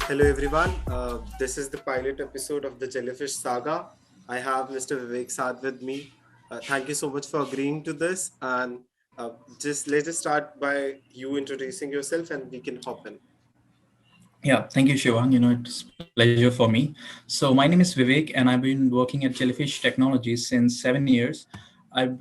Hello everyone. This is the pilot episode of the Jellyfish Saga. I have Mr. Vivek Sadh with me. Thank you so much for agreeing to this. And just let's just start by you introducing yourself, and we can hop in. Yeah, thank you, Shivang. It's a pleasure for me. So my name is Vivek, and I've been working at Jellyfish Technologies since 7 years. I'm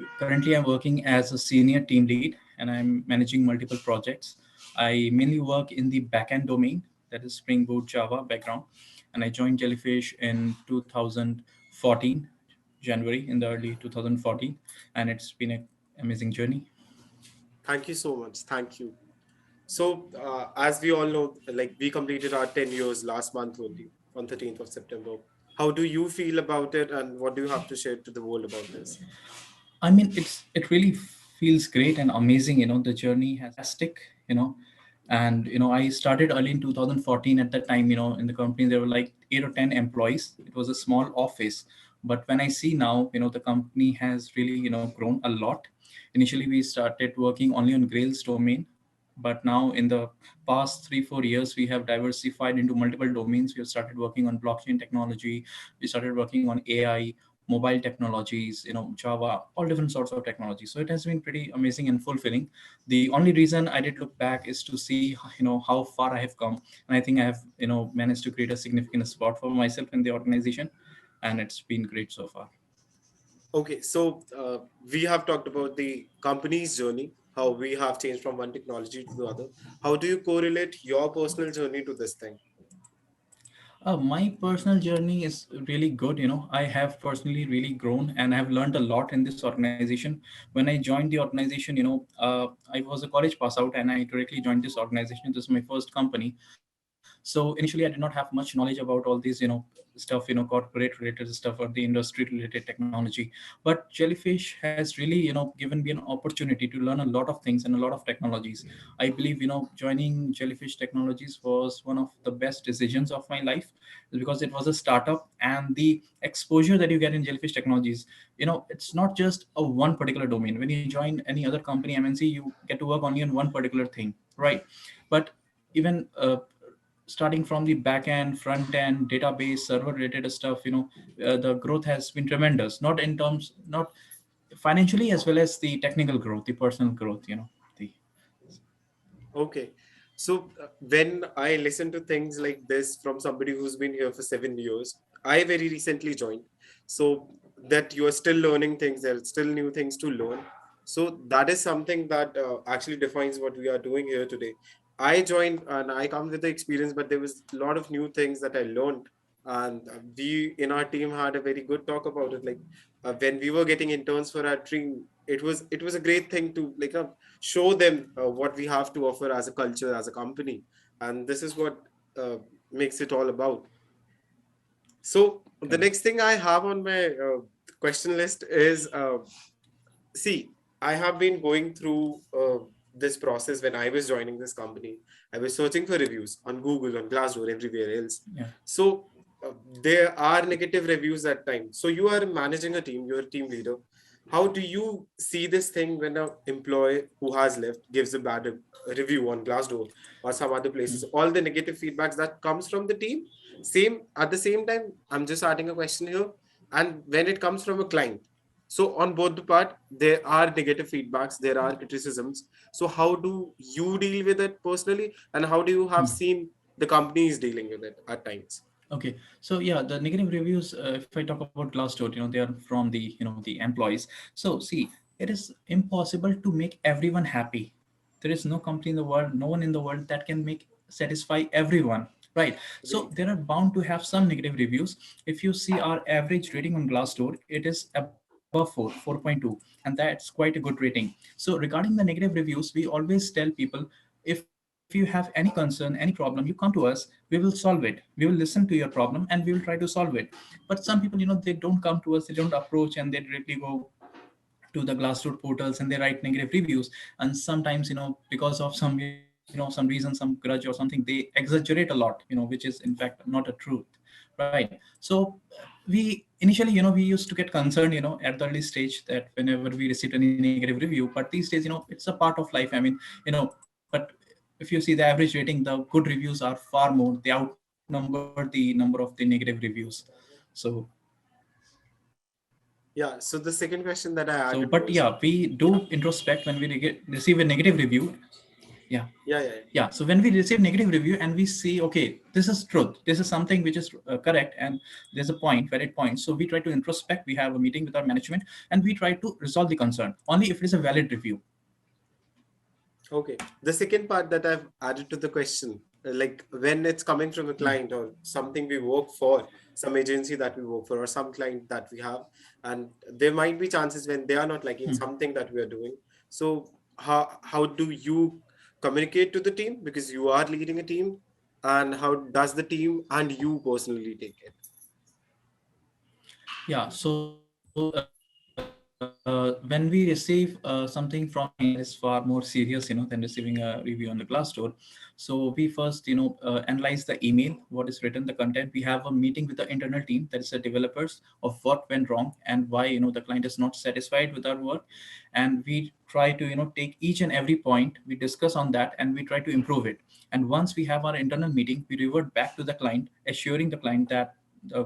working as a senior team lead, and I'm managing multiple projects. I mainly work in the backend domain, that is Spring Boot Java background, and I joined Jellyfish in 2014, January in the early 2014, and it's been an amazing journey. Thank you so much. Thank you. So, as we all know, like we completed our 10 years last month only on 13th of September. How do you feel about it, and what do you have to share to the world about this? I mean, it really feels great and amazing. The journey has fantastic. And I started early in 2014. At that time, in the company there were like 8 or 10 employees. It was a small office, but when I see now, the company has really grown a lot. Initially, we started working only on Grails domain, but now in the past 3 4 years we have diversified into multiple domains. We have started working on blockchain technology, we started working on AI, mobile technologies, Java, all different sorts of technology. So it has been pretty amazing and fulfilling. The only reason I did look back is to see how far I have come, and I think I have managed to create a significant spot for myself in the organization, and it's been great so far. Okay, so we have talked about the company's journey, how we have changed from one technology to the other. How do you correlate your personal journey to this thing? My personal journey is really good. I have personally really grown and I have learned a lot in this organization. When I joined the organization, I was a college pass out and I directly joined this organization. This is my first company. So initially, I did not have much knowledge about all these, stuff, corporate related stuff or the industry related technology. But Jellyfish has really, given me an opportunity to learn a lot of things and a lot of technologies. I believe, joining Jellyfish Technologies was one of the best decisions of my life, because it was a startup, and the exposure that you get in Jellyfish Technologies, it's not just a one particular domain. When you join any other company, MNC, you get to work only on one particular thing, right? But even starting from the back end, front end, database, server related stuff, the growth has been tremendous, not in terms, not financially, as well as the technical growth, the personal growth, the Okay. So when I listen to things like this from somebody who's been here for 7 years, I very recently joined. So that you are still learning things, there are still new things to learn. So that is something that actually defines what we are doing here today. I joined and I come with the experience, but there was a lot of new things that I learned. And we in our team had a very good talk about it. Like when we were getting interns for our team, it was a great thing to like show them what we have to offer as a culture, as a company. And this is what uh, makes it all about. So the correct. next thing I have on my question list is see, I have been going through this process when I was joining this company. I was searching for reviews on Google, on Glassdoor, everywhere else. Yeah. So there are negative reviews at times. So you are managing a team, you're a team leader. How do you see this thing when an employee who has left gives a bad review on Glassdoor or some other places? All the negative feedbacks that comes from the team. Same at the same time, I'm just adding a question here. And when it comes from a client, so on both the part, there are negative feedbacks, there are criticisms. So how do you deal with it personally, and how do you have seen the companies dealing with it at times? Okay, so yeah, the negative reviews. If I talk about Glassdoor, they are from the employees. So see, it is impossible to make everyone happy. There is no company in the world, no one in the world that can make satisfy everyone, right? So Agreed. there are bound to have some negative reviews. If you see our average rating on Glassdoor, it is above 4.2, and that's quite a good rating. So regarding the negative reviews, we always tell people, if you have any concern, any problem, you come to us, we will solve it. We will listen to your problem and we will try to solve it. But some people, they don't come to us, they don't approach, and they directly go to the Glassdoor portals and they write negative reviews. And sometimes, because of some reason, some grudge or something, they exaggerate a lot, which is in fact not a truth, right? So we initially, we used to get concerned, at the early stage, that whenever we received any negative review. But these days, it's a part of life. I mean, but if you see the average rating, the good reviews are far more, they outnumber outnumber the number of the negative reviews. So Yeah. So the second question that I so added but yeah, was, we do introspect when we receive a negative review. Yeah. yeah, yeah, yeah. Yeah, so when we receive negative review and we see, okay, this is truth, this is something which is correct, and there's a point, valid point, so we try to introspect, we have a meeting with our management, and we try to resolve the concern only if it is a valid review. Okay. The second part that I've added to the question, like when it's coming from a Yeah. client or something we work for, some agency that we work for, or some client that we have, and there might be chances when they are not liking Hmm. something that we are doing. So how do you communicate to the team, because you are leading a team, and how does the team and you personally take it? Yeah, so when we receive something from a client that is far more serious, than receiving a review on the Glassdoor. So we first, analyze the email, what is written, the content. We have a meeting with the internal team, that is the developers, of what went wrong and why, the client is not satisfied with our work, and we try to, take each and every point. We discuss on that and we try to improve it. And once we have our internal meeting, we revert back to the client, assuring the client that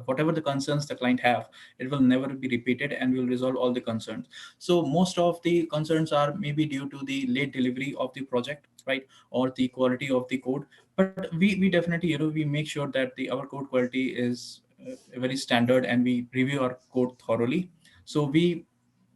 whatever the concerns the client have, it will never be repeated and we'll resolve all the concerns. So most of the concerns are maybe due to the late delivery of the project, right, or the quality of the code. But we definitely, we make sure that the our code quality is very standard, and we review our code thoroughly. So we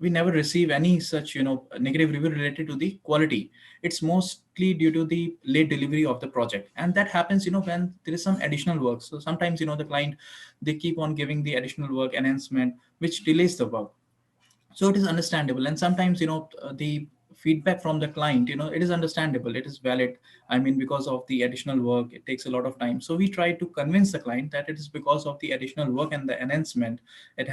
never receive any such, negative review related to the quality. It's mostly due to the late delivery of the project, and that happens, when there is some additional work. So sometimes, the client, they keep on giving the additional work enhancement, which delays the work. So it is understandable, and sometimes, the feedback from the client, it is understandable, it is valid. I mean, because of the additional work, it takes a lot of time, so we try to convince the client that it is because of the additional work and the enhancement. It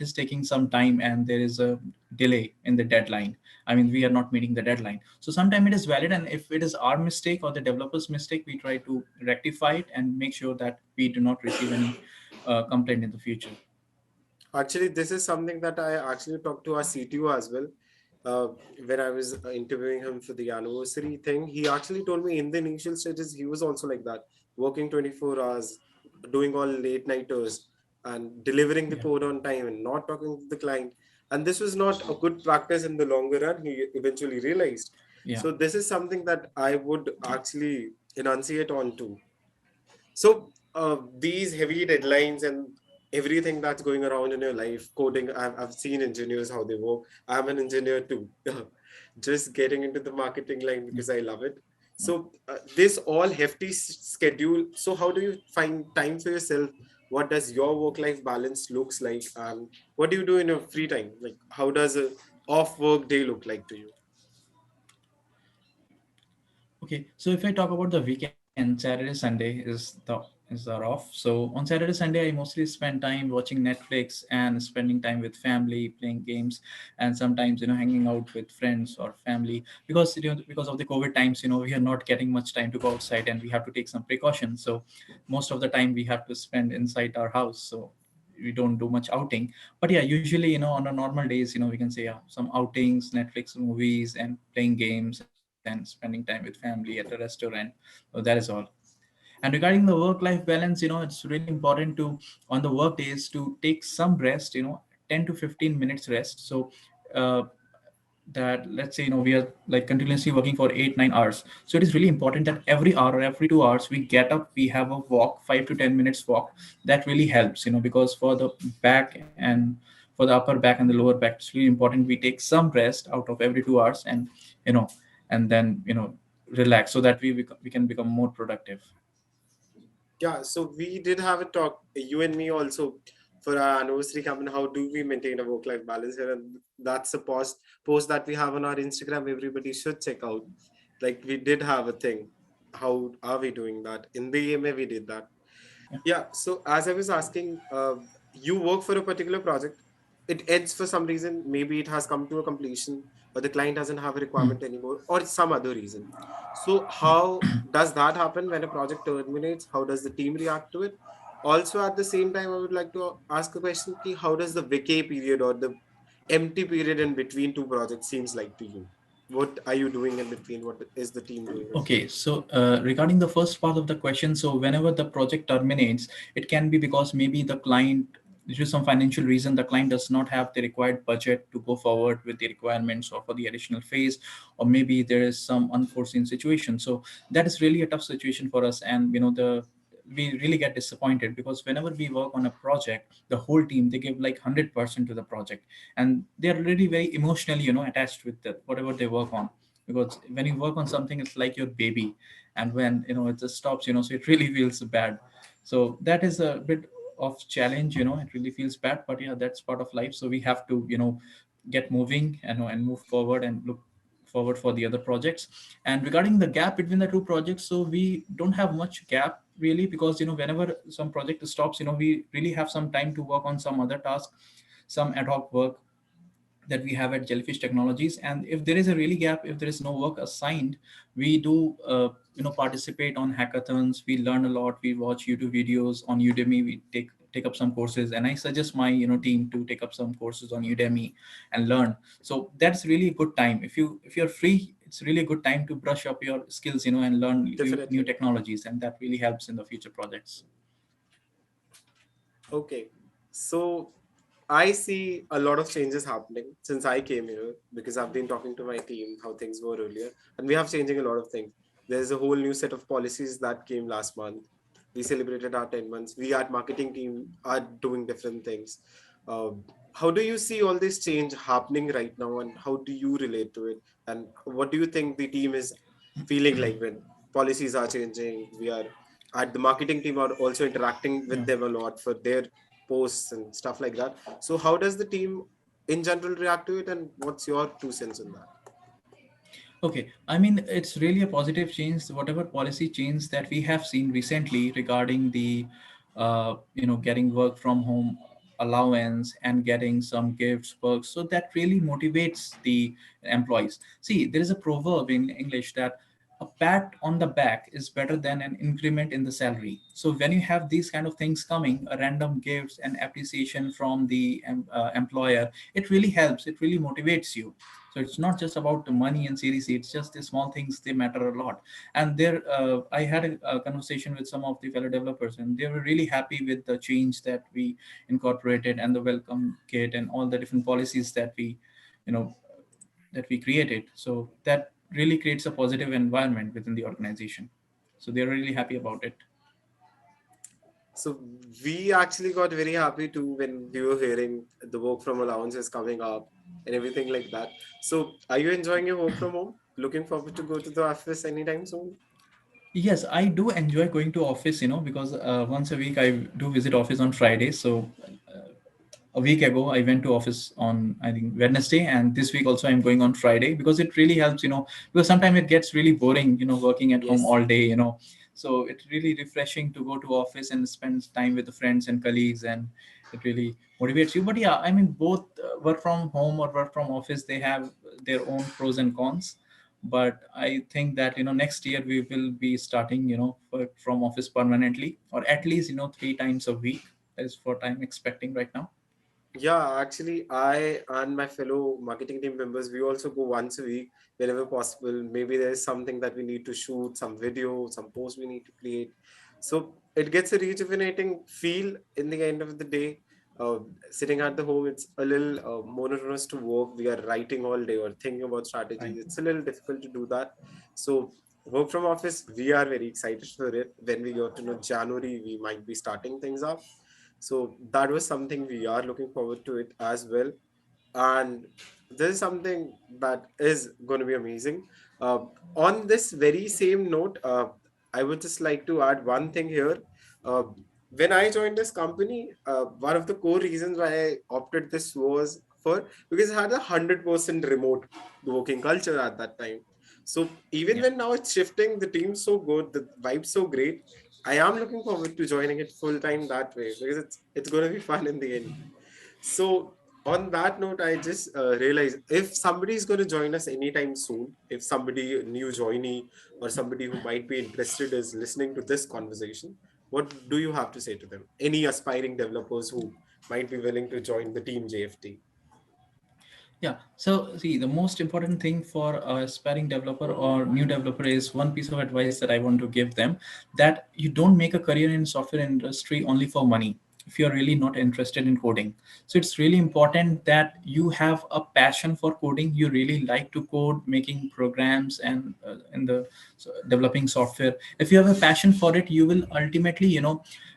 is taking some time, and there is a delay in the deadline. I mean, we are not meeting the deadline, so sometimes it is valid, and if it is our mistake or the developer's mistake, we try to rectify it and make sure that we do not receive any complaint in the future. Actually, this is something that I actually talked to our CTO as well. Uh, when I was interviewing him for the anniversary thing, he actually told me in the initial stages, he was also like that, working 24 hours, doing all late nighters, and delivering the Yeah. code on time and not talking to the client. And this was not a good practice in the longer run, he eventually realized. Yeah. So, this is something that I would actually enunciate on to. So these heavy deadlines and everything that's going around in your life, coding, I've seen engineers how they work. I'm an engineer too, just getting into the marketing line Yeah. because I love it. So this all hefty schedule. So how do you find time for yourself? What does your work-life balance looks like? And what do you do in your free time? Like how does a off-work day look like to you? Okay, so if I talk about the weekend, Saturday, Sunday is our off. So on Saturday, Sunday, I mostly spend time watching Netflix and spending time with family, playing games, and sometimes, hanging out with friends or family. Because, because of the COVID times, we are not getting much time to go outside, and we have to take some precautions. So most of the time we have to spend inside our house. So we don't do much outing. But yeah, usually, on a normal days, we can say, yeah, some outings, Netflix movies, and playing games and spending time with family at a restaurant. So that is all. And regarding the work life balance, it's really important to, on the work days, to take some rest, 10 to 15 minutes rest. So uh, that, let's say, we are like continuously working for 8 9 hours, so it is really important that every hour or every 2 hours we get up, we have a walk, 5 to 10 minutes walk. That really helps, because for the back and for the upper back and the lower back, it's really important we take some rest out of every 2 hours, and you know and then, relax, so that we can become more productive. Yeah, so we did have a talk, you and me also, for our anniversary campaign. How do we maintain a work-life balance here? And that's a post that we have on our Instagram. Everybody should check out. Like we did have a thing. How are we doing that? In the EMA, we did that. Yeah. So as I was asking, you work for a particular project. It ends for some reason. Maybe it has come to a completion, or the client doesn't have a Hmm. requirement anymore, or some other reason. So how does that happen when a project terminates? How does the team react to it? Also, at the same time, I would like to ask a question: ki, how does the vacay period or the empty period in between two projects seems like to you? What are you doing in between? What is the team doing as well? Okay, so regarding the first part of the question, so whenever the project terminates, it can be because maybe the client, due to some financial reason, the client does not have the required budget to go forward with the requirements or for the additional phase, or maybe there is some unforeseen situation. So that is really a tough situation for us, and we really get disappointed because whenever we work on a project, the whole team they give like 100% to the project, and they are really very emotionally attached with the, whatever they work on, because when you work on something it's like your baby, and when it just stops, so it really feels bad. So that is a bit of challenge, it really feels bad, but yeah, that's part of life, so we have to get moving and move forward and look forward for the other projects. And regarding the gap between the two projects, so we don't have much gap really, because whenever some project stops, we really have some time to work on some other task, some ad hoc work that we have at Jellyfish Technologies. And if there is a really gap, if there is no work assigned, we do participate on hackathons. We learn a lot. We watch YouTube videos on Udemy. We take up some courses, and I suggest my team to take up some courses on Udemy and learn. So that's really a good time. If you're free, it's really a good time to brush up your skills, and learn new Definitely. technologies, and that really helps in the future projects. Okay. So I see a lot of changes happening since I came here because I've been talking to my team how things were earlier, and we have changing a lot of things. There's a whole new set of policies that came last month. We celebrated our 10 months. We at marketing team are doing different things. How do you see all this change happening right now, and how do you relate to it? And what do you think the team is feeling like when policies are changing? We are at the marketing team are also interacting Yeah. with them a lot for their posts and stuff like that. So how does the team in general react to it, and what's your 2 cents on that? Okay, I mean, it's really a positive change, whatever policy change that we have seen recently regarding the, getting work from home allowance and getting some gifts, perks. So that really motivates the employees. See, there is a proverb in English that a pat on the back is better than an increment in the salary. So when you have these kind of things coming, a random gifts and appreciation from the employer, it really helps. It really motivates you. So it's not just about the money and series, it's just the small things, they matter a lot. And there, I had a conversation with some of the fellow developers, and they were really happy with the change that we incorporated and the welcome kit and all the different policies that you know, we created. So that really creates a positive environment within the organization. So they're really happy about it. So we actually got very happy too when we were hearing the work from allowance is coming up and everything like that. So are you enjoying your work from home? Looking forward to go to the office anytime soon? Yes, I do enjoy going to office, because once a week I do visit office on Friday. So a week ago I went to office on, I think, Wednesday, and this week also I'm going on Friday, because it really helps, because sometimes it gets really boring, working at home Yes. all day, so it's really refreshing to go to office and spend time with the friends and colleagues, and it really motivates you. But yeah, I mean, both work from home or work from office, they have their own pros and cons. But I think that next year we will be starting work from office permanently, or at least 3 times a week. That is what I'm expecting right now. Yeah, actually, I and my fellow marketing team members, we also go once a week whenever possible. Maybe there's something that we need to shoot, some video, some post we need to create. So it gets a rejuvenating feel in the end of the day. Uh, Sitting at the home, it's a little monotonous to work. We are writing all day or thinking about Right. strategies. It's a little difficult to do that. So work from office, we are very excited for it. When we got to know January, we might be starting things up, so that was something we are looking forward to it as well. And this is something that is going to be amazing. Uh, on this very same note, I would just like to add one thing here. Uh, when I joined this company, one of the core reasons why I opted this was for because it had 100% remote working culture at that time. So even Yeah. when now it's shifting, the team's so good, the vibe's so great. I am looking forward to joining it full time that way because it's going to be fun in the end. So on that note, I just realized if somebody is going to join us anytime soon, if somebody new joinee or somebody who might be interested is listening to this conversation, what do you have to say to them? Any aspiring developers who might be willing to join the team JFT? Yeah. So see, the most important thing for a aspiring developer or new developer is one piece of advice that I want to give them, that you don't make a career in software industry only for money if you're really not interested in coding. So it's really important that you have a passion for coding. You really like to code, making programs and in the developing software. If you have a passion for it, you will ultimately,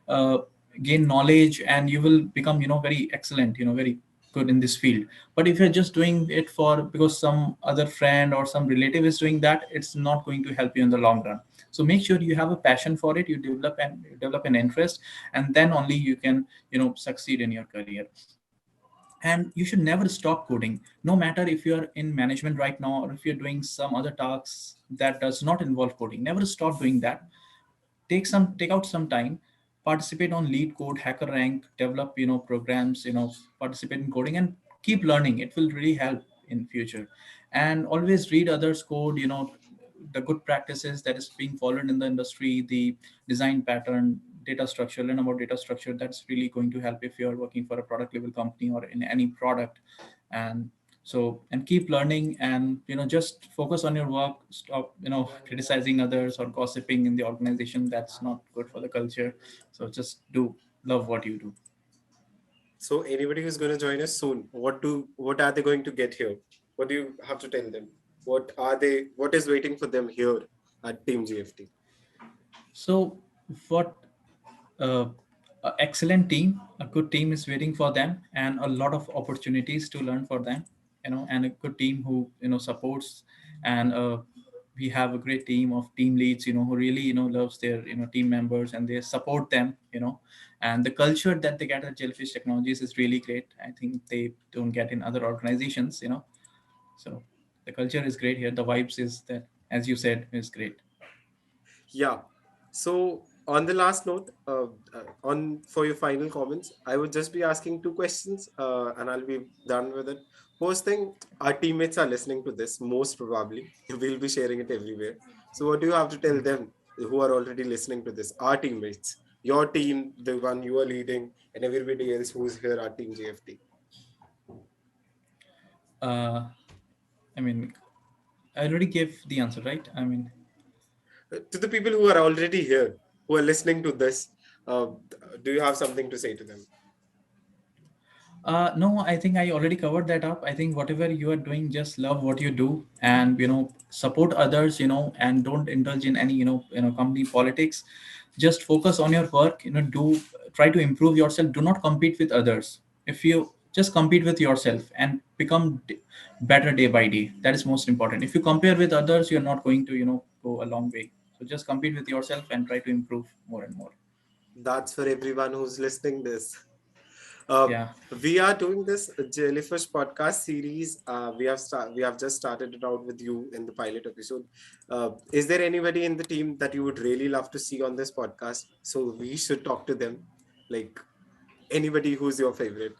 uh, gain knowledge, and you will become, very excellent, very good in this field. But if you're just doing it for because some other friend or some relative is doing that, it's not going to help you in the long run. So make sure you have a passion for it, you develop an interest, and then only you can, succeed in your career. And you should never stop coding, no matter if you're in management right now or if you're doing some other tasks that does not involve coding. Never stop doing that. Take out some time, participate on lead code hacker rank, develop, programs, participate in coding and keep learning. It will really help in future. And always read others code, the good practices that is being followed in the industry, the design pattern, data structure. Learn about data structure. That's really going to help if you're working for a product level company or in any product. And and keep learning, and just focus on your work. Stop, criticizing others or gossiping in the organization. That's not good for the culture. So just do love what you do. So anybody who's going to join us soon, what are they going to get here? What do you have to tell them? What is waiting for them here at Team JFT? So what, uh, a excellent team, a good team is waiting for them, and a lot of opportunities to learn for them, and a good team who, supports. And we have a great team of team leads, who really, loves their, team members, and they support them, and the culture that they get at Jellyfish Technologies is really great. I think they don't get in other organizations, so the culture is great here. The vibes is that, as you said, is great. Yeah. So on the last note, on for your final comments, I would just be asking two questions, and I'll be done with it. First thing, our teammates are listening to this. Most probably, we'll be sharing it everywhere. So what do you have to tell them who are already listening to this? Our teammates, your team, the one you are leading, and everybody else who's here at Team JFT. uh, I mean, I already gave the answer, right? I mean, To the people who are already here, who are listening to this, uh, do you have something to say to them? no, I think I already covered that up. I think whatever you are doing, just love what you do, and support others, and don't indulge in any, company politics. Just focus on your work. Do try to improve yourself. Do not compete with others. If you just compete with yourself and become better day by day, that is most important. If you compare with others, you're not going to, go a long way. So just compete with yourself and try to improve more and more. That's for everyone who's listening this. Uh, Yeah. we are doing this Jellyfish podcast series. We have just started it out with you in the pilot episode. Is there anybody in the team that you would really love to see on this podcast? So we should talk to them. Like anybody who's your favorite.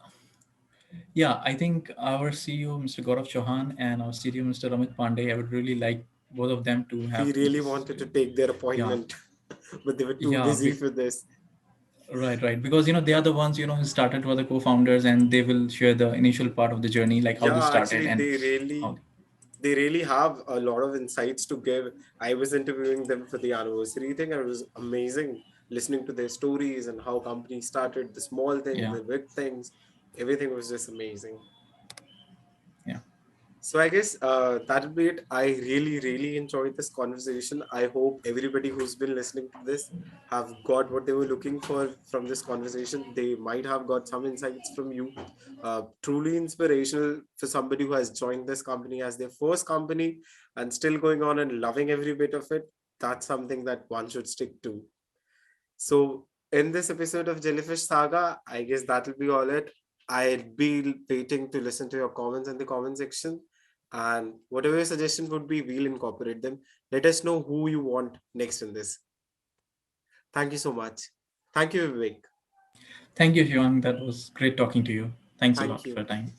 Yeah, I think our CEO, Mr. Gaurav Chauhan, and our CTO, Mr. Amit Pandey, I would really like both of them to have We really this. wanted to take their Yeah, appointment, but they were too yeah, busy for this. right, right. Because they are the ones who started, were the co-founders, and they will share the initial part of the journey, like how they Yeah, started actually, and how. they really have a lot of insights to give. I was interviewing them for the anniversary thing, and it was amazing listening to their stories and how companies started, the small things, Yeah, the big things. Everything was just amazing. yeah. So I guess that'll be it. I really, really enjoyed this conversation. I hope everybody who's been listening to this have got what they were looking for from this conversation. They might have got some insights from you. Truly inspirational for somebody who has joined this company as their first company and still going on and loving every bit of it. That's something that one should stick to. So, in this episode of Jellyfish Saga, I guess that'll be all it. I'll be waiting to listen to your comments in the comment section. And whatever your suggestion would be, we'll incorporate them. Let us know who you want next in this. Thank you so much. Thank you, Vivek. Thank you, Shivan. That was great talking to you. Thanks a Thank lot for you. your time.